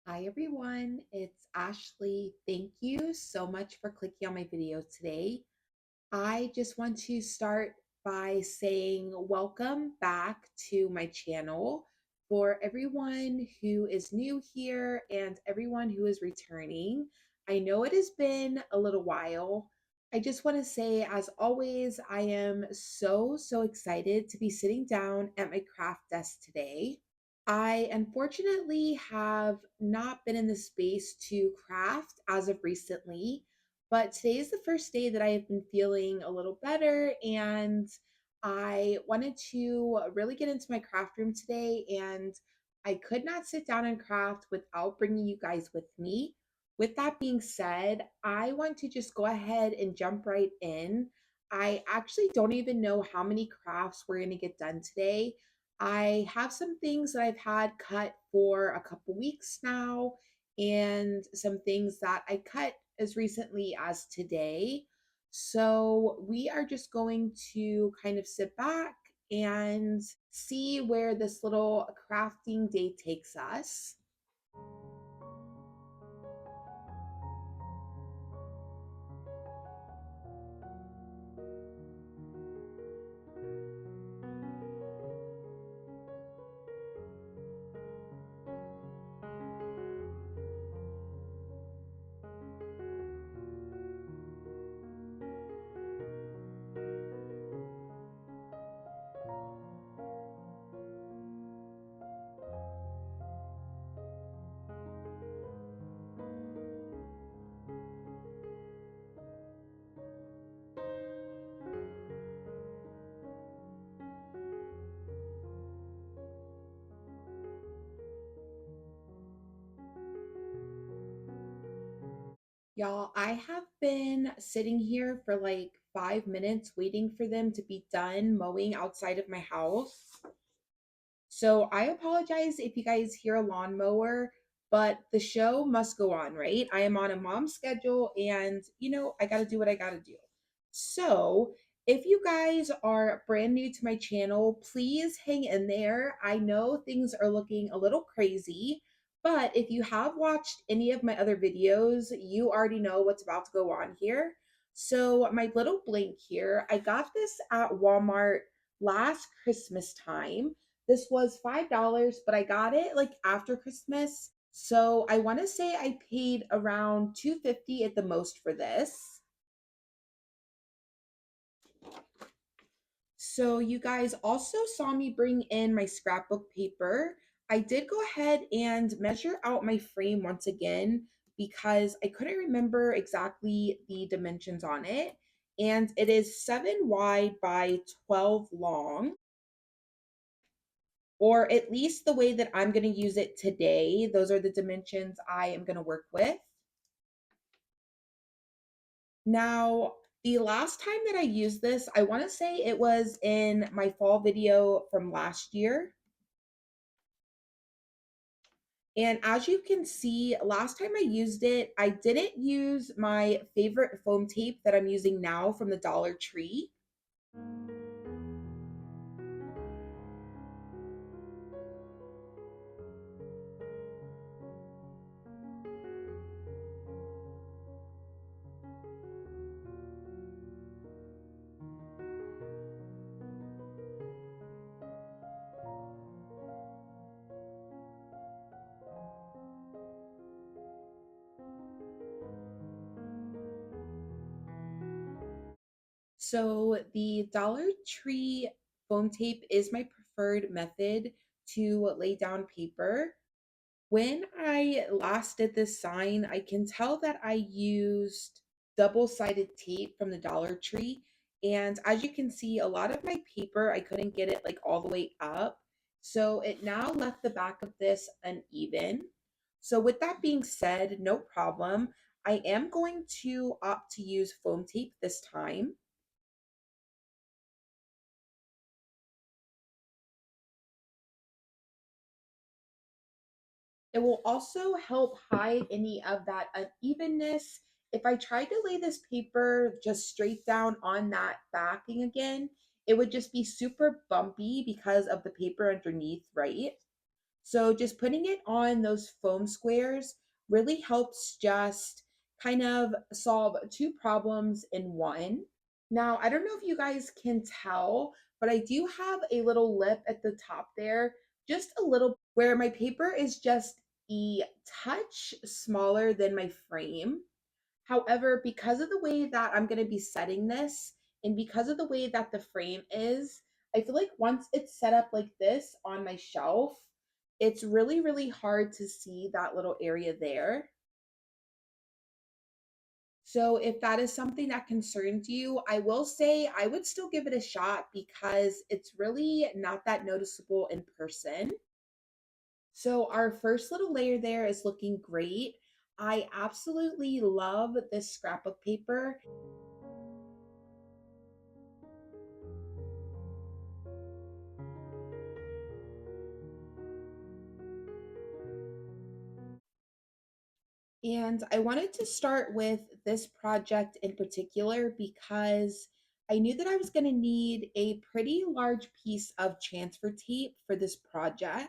Hi everyone, it's Ashley. Thank you so much for clicking on my video today. I just want to start by saying welcome back to my channel for everyone who is new here and everyone who is returning. I know it has been a little while. I just want to say, as always, I am so excited to be sitting down at my craft desk today. I unfortunately have not been in the space to craft as of recently, but today is the first day that I have been feeling a little better, and I wanted to really get into my craft room today, and I could not sit down and craft without bringing you guys with me. With that being said, I want to just go ahead and jump right in. I actually don't even know how many crafts we're going to get done today. I have some things that I've had cut for a couple weeks now, and some things that I cut as recently as today. So we are just going to kind of sit back and see where this little crafting day takes us. Y'all, I have been sitting here for like 5 minutes waiting for them to be done mowing outside of my house. So I apologize if you guys hear a lawnmower, but the show must go on, right? I am on a mom schedule and, I got to do what I got to do. So if you guys are brand new to my channel, please hang in there. I know things are looking a little crazy, but if you have watched any of my other videos, you already know what's about to go on here. So my little blank here, I got this at Walmart last Christmas time. This was $5, but I got it like after Christmas. So I want to say I paid around 250 at the most for this. So you guys also saw me bring in my scrapbook paper. I did go ahead and measure out my frame once again because I couldn't remember exactly the dimensions on it. And it is 7 wide by 12 long, or at least the way that I'm going to use it today. Those are the dimensions I am going to work with. Now, the last time that I used this, I want to say it was in my fall video from last year. And as you can see, last time I used it, I didn't use my favorite foam tape that I'm using now from the Dollar Tree. So the Dollar Tree foam tape is my preferred method to lay down paper. When I last did this sign, I can tell that I used double-sided tape from the Dollar Tree. And as you can see, a lot of my paper, I couldn't get it like all the way up. So it now left the back of this uneven. So with that being said, no problem. I am going to opt to use foam tape this time. It will also help hide any of that unevenness. If I tried to lay this paper just straight down on that backing again, it would just be super bumpy because of the paper underneath, right? So just putting it on those foam squares really helps just kind of solve two problems in one. Now, I don't know if you guys can tell, but I do have a little lip at the top there, just a little, where my paper is just a touch smaller than my frame. However, because of the way that I'm going to be setting this and because of the way that the frame is, I feel like once it's set up like this on my shelf, it's really, really hard to see that little area there. So if that is something that concerns you, I will say I would still give it a shot because it's really not that noticeable in person. So our first little layer there is looking great. I absolutely love this scrapbook paper. And I wanted to start with this project in particular because I knew that I was going to need a pretty large piece of transfer tape for this project.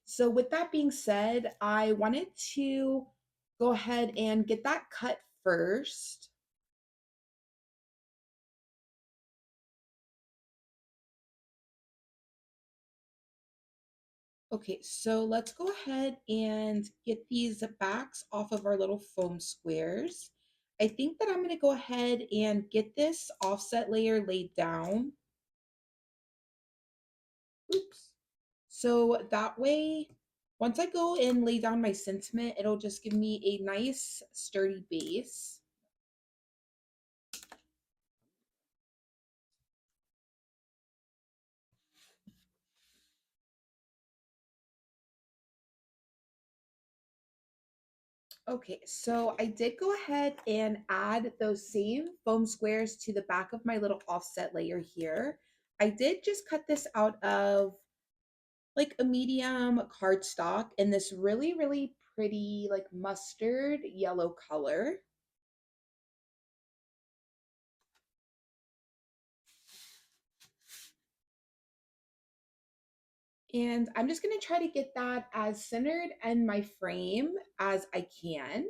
So, with that being said, I wanted to go ahead and get that cut first. Okay, so let's go ahead and get these backs off of our little foam squares. I think that I'm going to go ahead and get this offset layer laid down. Oops. So that way, once I go and lay down my sentiment, it'll just give me a nice sturdy base. Okay, so I did go ahead and add those same foam squares to the back of my little offset layer here. I did just cut this out of like a medium cardstock in this really, really pretty like mustard yellow color. And I'm just gonna try to get that as centered in my frame as I can.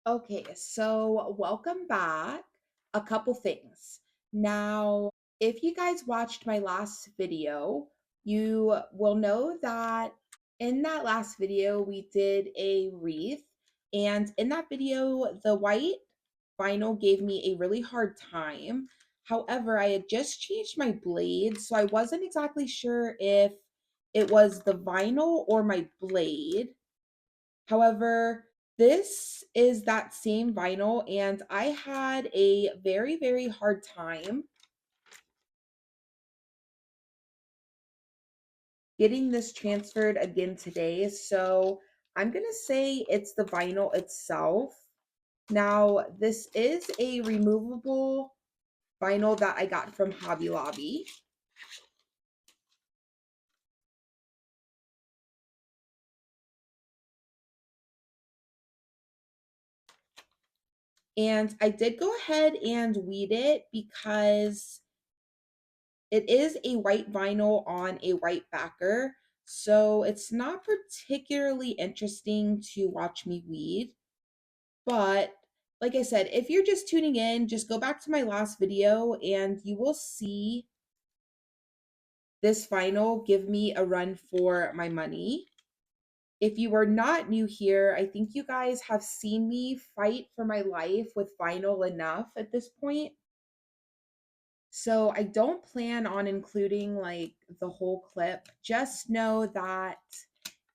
Okay, so welcome back. A couple things. Now, if you guys watched my last video, you will know that in that last video, we did a wreath. And in that video, the white vinyl gave me a really hard time. However, I had just changed my blade, so I wasn't exactly sure if it was the vinyl or my blade. However, this is that same vinyl, and I had a very, very hard time getting this transferred again today. So I'm going to say it's the vinyl itself. Now, this is a removable vinyl that I got from Hobby Lobby. And I did go ahead and weed it because it is a white vinyl on a white backer, so it's not particularly interesting to watch me weed. But like I said, if you're just tuning in, just go back to my last video and you will see this vinyl give me a run for my money. If you are not new here, I think you guys have seen me fight for my life with vinyl enough at this point. So I don't plan on including like the whole clip. Just know that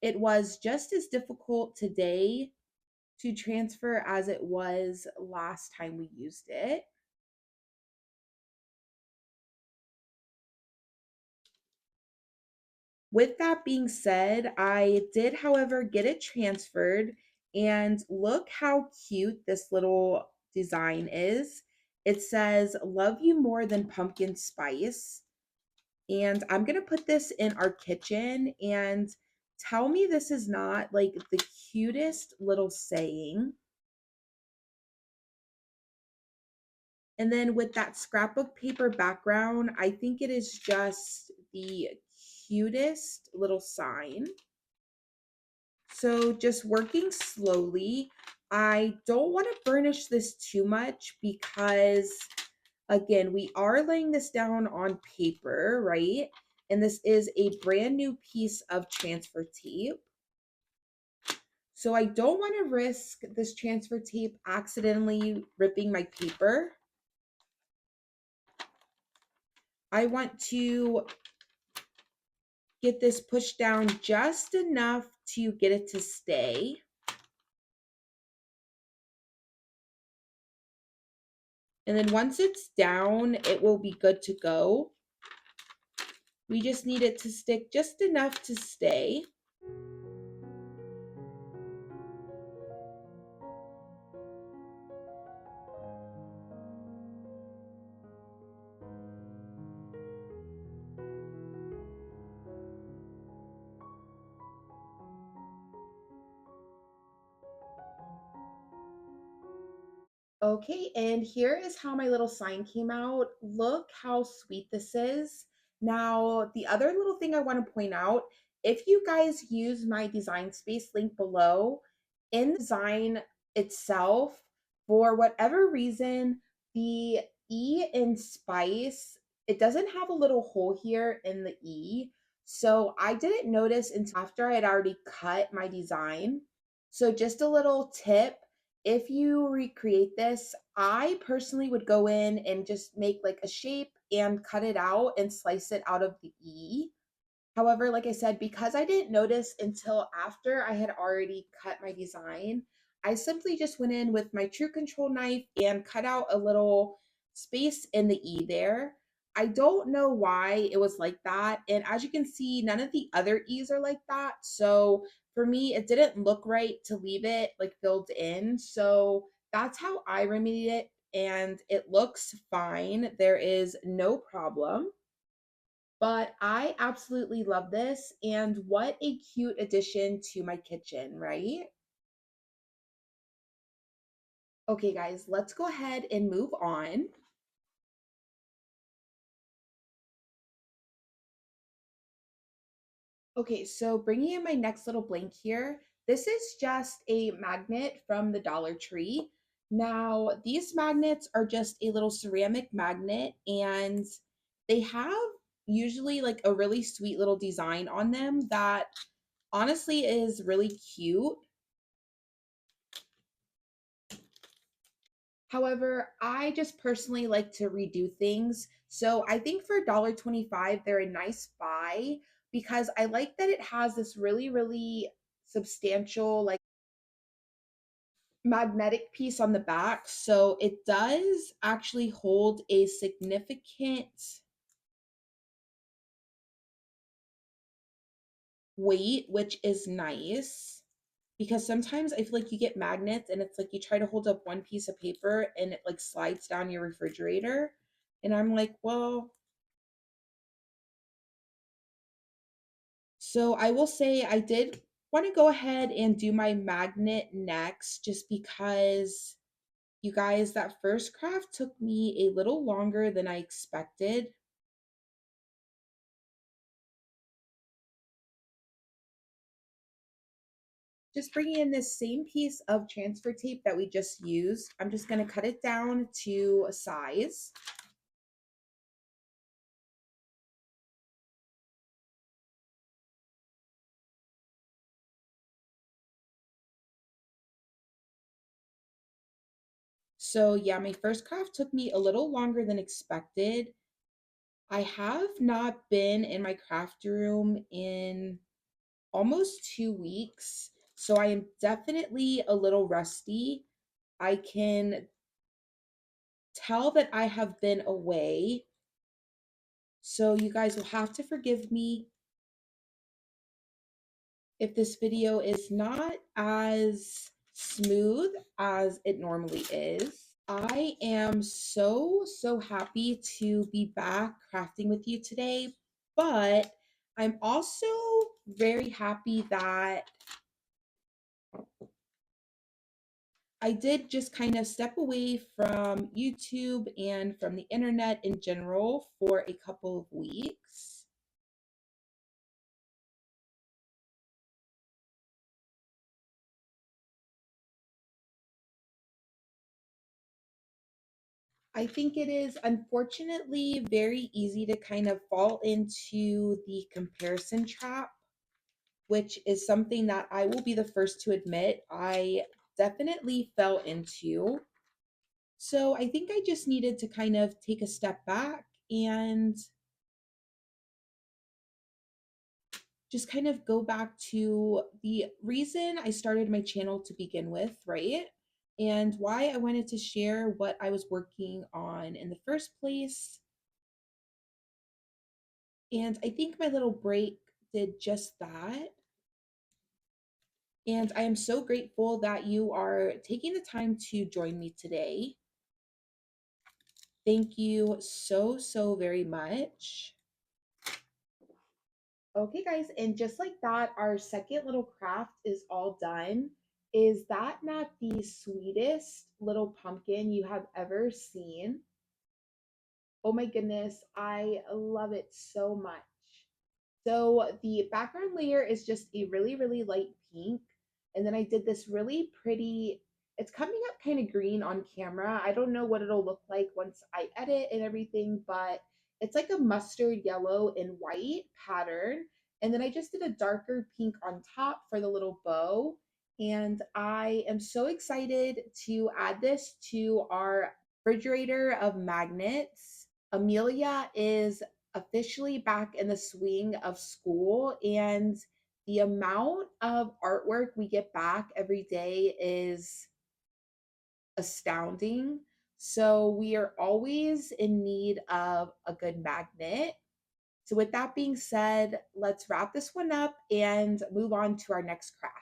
it was just as difficult today to transfer as it was last time we used it. With that being said, I did, however, get it transferred, and look how cute this little design is. It says, "Love you more than pumpkin spice." And I'm going to put this in our kitchen, and tell me this is not like the cutest little saying. And then with that scrapbook paper background, I think it is just the cutest little sign. So just working slowly. I don't want to burnish this too much because, again, we are laying this down on paper, right? And this is a brand new piece of transfer tape. So I don't want to risk this transfer tape accidentally ripping my paper. I want to get this pushed down just enough to get it to stay. And then once it's down, it will be good to go. We just need it to stick just enough to stay. Okay, and here is how my little sign came out. Look how sweet this is. Now, the other little thing I want to point out, if you guys use my design space link below, in the design itself, for whatever reason, the E in spice, it doesn't have a little hole here in the E. So I didn't notice until after I had already cut my design. So just a little tip, if you recreate this, I personally would go in and just make like a shape and cut it out and slice it out of the E. However, like I said, because I didn't notice until after I had already cut my design, I simply just went in with my True Control knife and cut out a little space in the E there. I don't know why it was like that. And as you can see, none of the other E's are like that. So for me, it didn't look right to leave it like filled in. So that's how I remedied it. And it looks fine. There is no problem. But I absolutely love this, and what a cute addition to my kitchen, right? Okay, guys, let's go ahead and move on. Okay, so bringing in my next little blank here, this is just a magnet from the Dollar Tree. Now, these magnets are just a little ceramic magnet, and they have usually like a really sweet little design on them that honestly is really cute. However, I just personally like to redo things. So I think for $1.25, they're a nice buy because I like that it has this really, really substantial, like magnetic piece on the back. So it does actually hold a significant weight, which is nice. Because sometimes I feel like you get magnets and it's like you try to hold up one piece of paper and it like slides down your refrigerator. And I'm like, well, so I will say I did want to go ahead and do my magnet next just because you guys, that first craft took me a little longer than I expected. Just bringing in this same piece of transfer tape that we just used. I'm just going to cut it down to a size. So yeah, my first craft took me a little longer than expected. I have not been in my craft room in almost 2 weeks. So I am definitely a little rusty. I can tell that I have been away. So you guys will have to forgive me if this video is not as smooth as it normally is. I am so happy to be back crafting with you today, but I'm also very happy that I did just kind of step away from YouTube and from the internet in general for a couple of weeks. I think it is unfortunately very easy to kind of fall into the comparison trap, which is something that I will be the first to admit I definitely fell into. So I think I just needed to kind of take a step back and just kind of go back to the reason I started my channel to begin with, right? And why I wanted to share what I was working on in the first place. And I think my little break did just that. And I am so grateful that you are taking the time to join me today. Thank you so very much. Okay, guys, and just like that, our second little craft is all done. Is that not the sweetest little pumpkin you have ever seen? Oh my goodness, I love it so much. So the background layer is just a really light pink. And then I did this really pretty, it's coming up kind of green on camera. I don't know what it'll look like once I edit and everything, but it's like a mustard yellow and white pattern. And then I just did a darker pink on top for the little bow. And I am so excited to add this to our refrigerator of magnets. Amelia is officially back in the swing of school, and the amount of artwork we get back every day is astounding. So we are always in need of a good magnet. So with that being said, let's wrap this one up and move on to our next craft.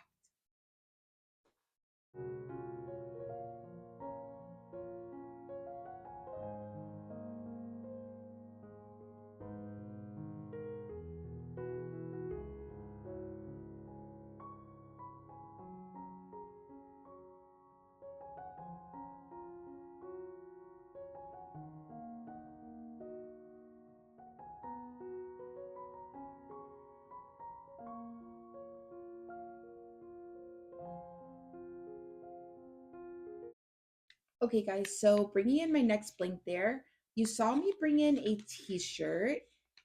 Okay, guys, so bringing in my next blank there, you saw me bring in a t-shirt.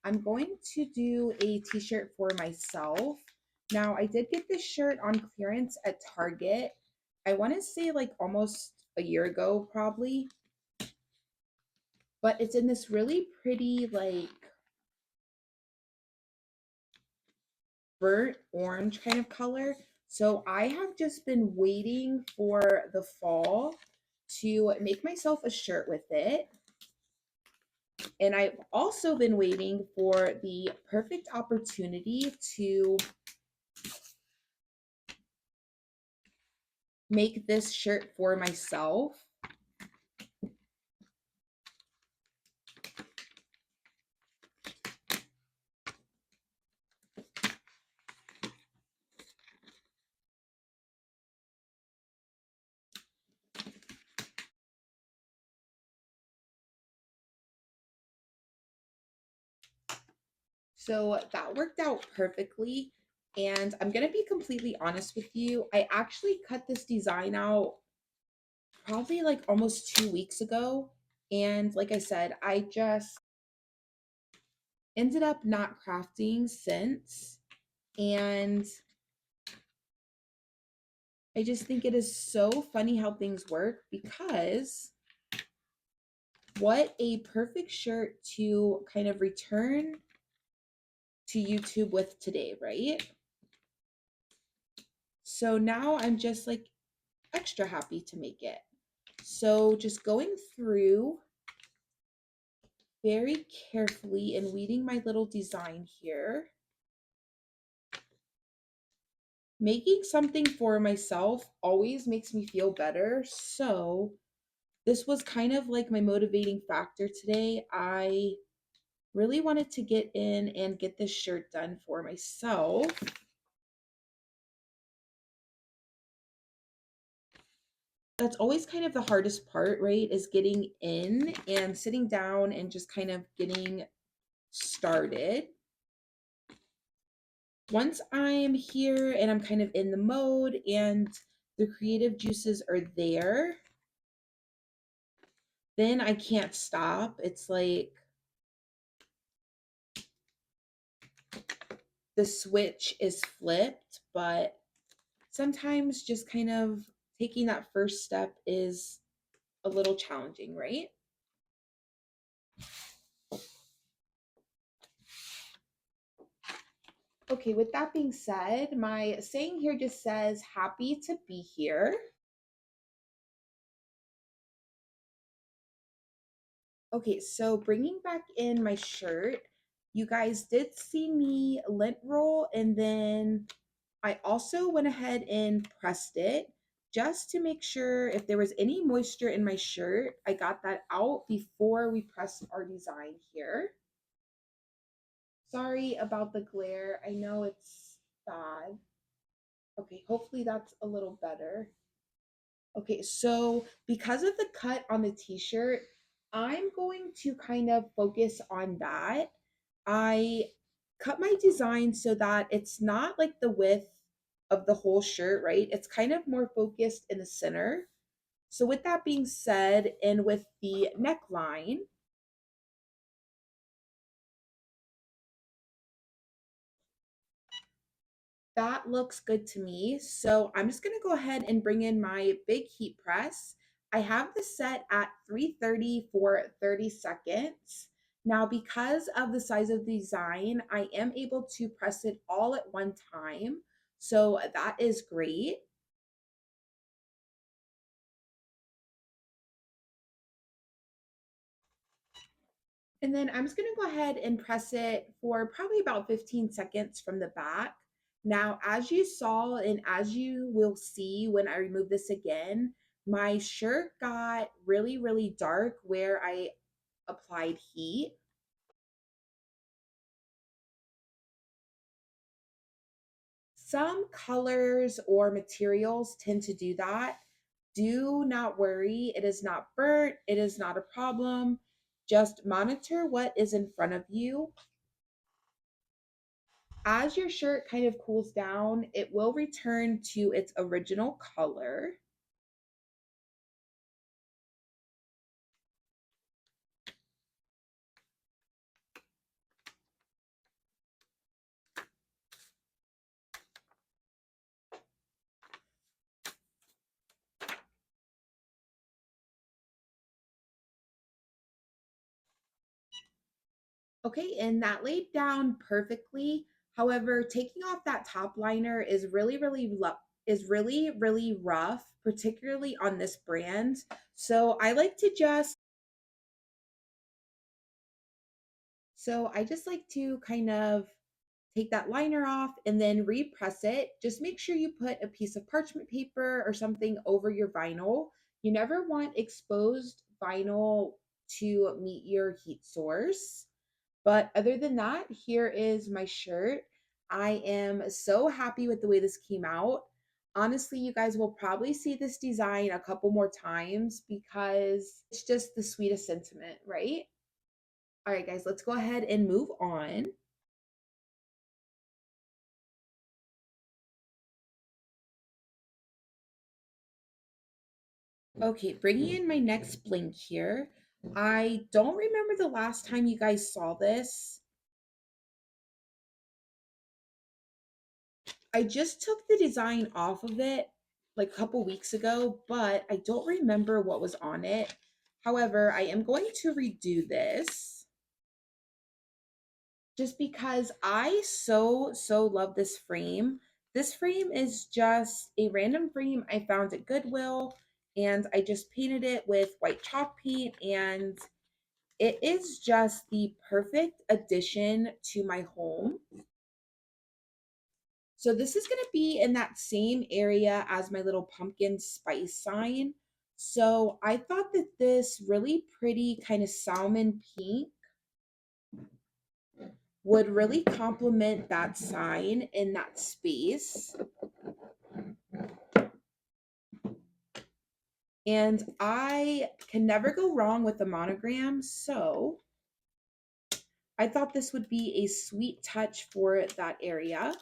I'm going to do a t-shirt for myself. Now, I did get this shirt on clearance at Target. I want to say like almost a year ago, probably. But it's in this really pretty, like, burnt orange kind of color. So I have just been waiting for the fall to make myself a shirt with it. And I've also been waiting for the perfect opportunity to make this shirt for myself. So that worked out perfectly. And I'm going to be completely honest with you. I actually cut this design out probably like almost 2 weeks ago. And like I said, I just ended up not crafting since. And I just think it is so funny how things work, because what a perfect shirt to kind of return to YouTube with today, right? So now I'm just like extra happy to make it. So just going through very carefully and weeding my little design here. Making something for myself always makes me feel better. So this was kind of like my motivating factor today. I really wanted to get in and get this shirt done for myself. That's always kind of the hardest part, right? Is getting in and sitting down and just kind of getting started. Once I'm here and I'm kind of in the mode and the creative juices are there, then I can't stop. It's like the switch is flipped, but sometimes just kind of taking that first step is a little challenging, right? Okay, with that being said, my saying here just says happy to be here. Okay, so bringing back in my shirt, you guys did see me lint roll, and then I also went ahead and pressed it just to make sure if there was any moisture in my shirt, I got that out before we pressed our design here. Sorry about the glare. I know it's bad. Okay, hopefully that's a little better. Okay, so because of the cut on the t-shirt, I'm going to kind of focus on that. I cut my design so that it's not like the width of the whole shirt, right? It's kind of more focused in the center. So with that being said, and with the neckline, that looks good to me. So I'm just gonna go ahead and bring in my big heat press. I have this set at 330 for 30 seconds. Now, because of the size of the design, I am able to press it all at one time. So that is great. And then I'm just gonna go ahead and press it for probably about 15 seconds from the back. Now, as you saw, and as you will see when I remove this again, my shirt got really, really dark where I applied heat. Some colors or materials tend to do that. Do not worry, it is not burnt, it is not a problem. Just monitor what is in front of you. As your shirt kind of cools down, it will return to its original color. Okay, and that laid down perfectly. However, taking off that top liner is really rough, particularly on this brand. So I just like to kind of take that liner off and then repress it. Just make sure you put a piece of parchment paper or something over your vinyl. You never want exposed vinyl to meet your heat source. But other than that, here is my shirt. I am so happy with the way this came out. Honestly, you guys will probably see this design a couple more times because it's just the sweetest sentiment, right? All right, guys, let's go ahead and move on. Okay, bringing in my next blank here. I don't remember the last time you guys saw this. I just took the design off of it like a couple weeks ago, but I don't remember what was on it. However, I am going to redo this just because I so love this frame. This frame is just a random frame I found at Goodwill, and I just painted it with white chalk paint, and it is just the perfect addition to my home. So this is going to be in that same area as my little pumpkin spice sign. So I thought that this really pretty kind of salmon pink would really complement that sign in that space. And I can never go wrong with the monogram, so I thought this would be a sweet touch for that area.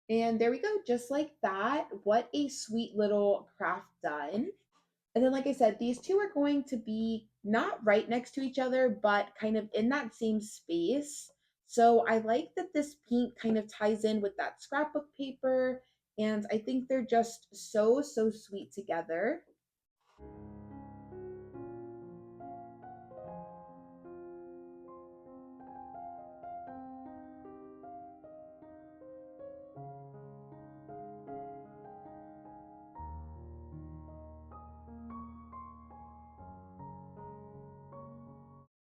And there we go, just like that. What a sweet little craft done. And then, like I said, these two are going to be not right next to each other, but kind of in that same space. So I like that this pink kind of ties in with that scrapbook paper. And I think they're just so, so sweet together.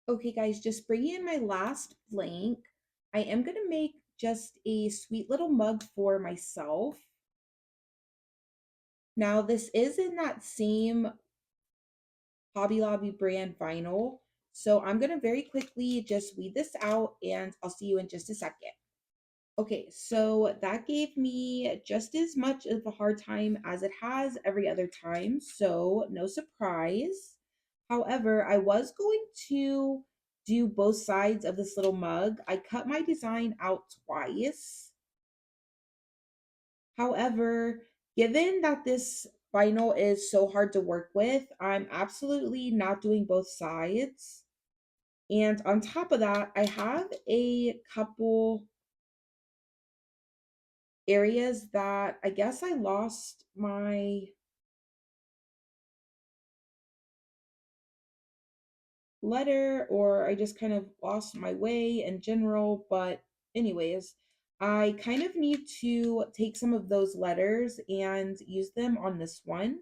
Okay, guys, just bringing in my last blank. I am going to make just a sweet little mug for myself. Now, this is in that same Hobby Lobby brand vinyl. So I'm going to very quickly just weed this out and I'll see you in just a second. Okay, so that gave me just as much of a hard time as it has every other time, so no surprise. However, I was going to do both sides of this little mug. I cut my design out twice. However, given that this vinyl is so hard to work with, I'm absolutely not doing both sides. And on top of that, I have a couple areas that I guess I lost my letter or I just kind of lost my way in general. But, anyways, I kind of need to take some of those letters and use them on this one.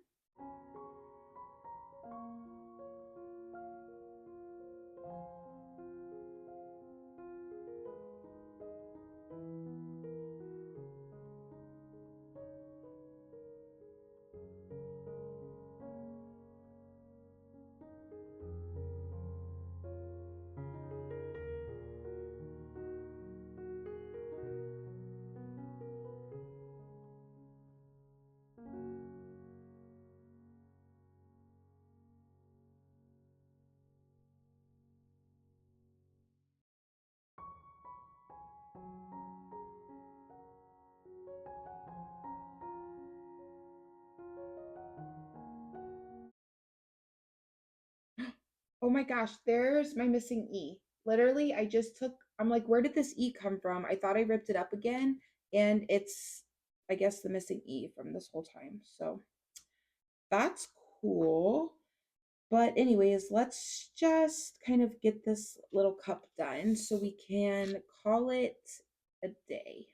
Oh my gosh, there's my missing E. Literally, I just took, I'm like, where did this E come from? I thought I ripped it up again, and it's, I guess, the missing E from this whole time. So that's cool. But anyways, let's just kind of get this little cup done so we can call it a day.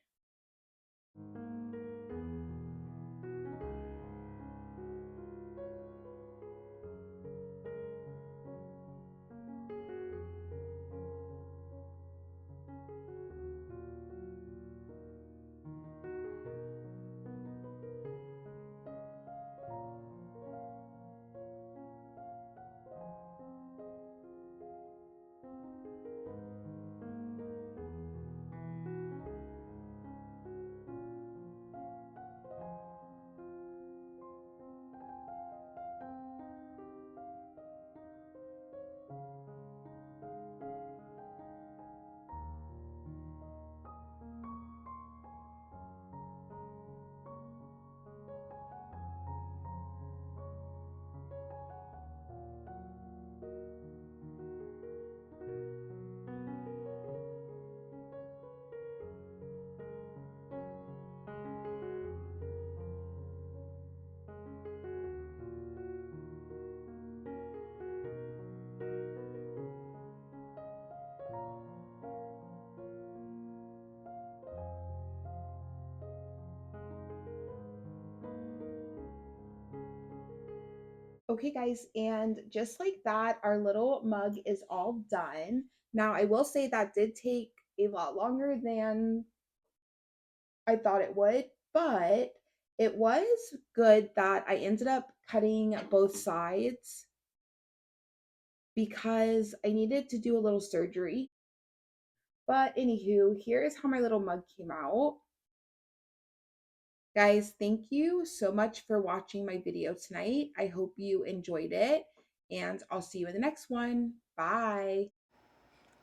Okay, guys, and just like that, our little mug is all done. Now, I will say that did take a lot longer than I thought it would, but it was good that I ended up cutting both sides because I needed to do a little surgery. But anywho, here is how my little mug came out. Guys, thank you so much for watching my video tonight. I hope you enjoyed it, and I'll see you in the next one. Bye.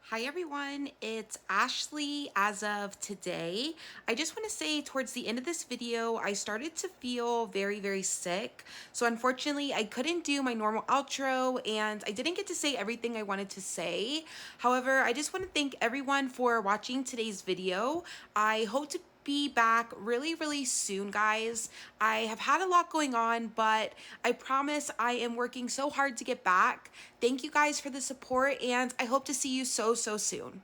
Hi everyone, it's Ashley as of today. I just want to say towards the end of this video, I started to feel very sick. So unfortunately, I couldn't do my normal outro and I didn't get to say everything I wanted to say. However, I just want to thank everyone for watching today's video. I hope to be back really soon, guys. I have had a lot going on, but I promise I am working so hard to get back. Thank you guys for the support, and I hope to see you so soon.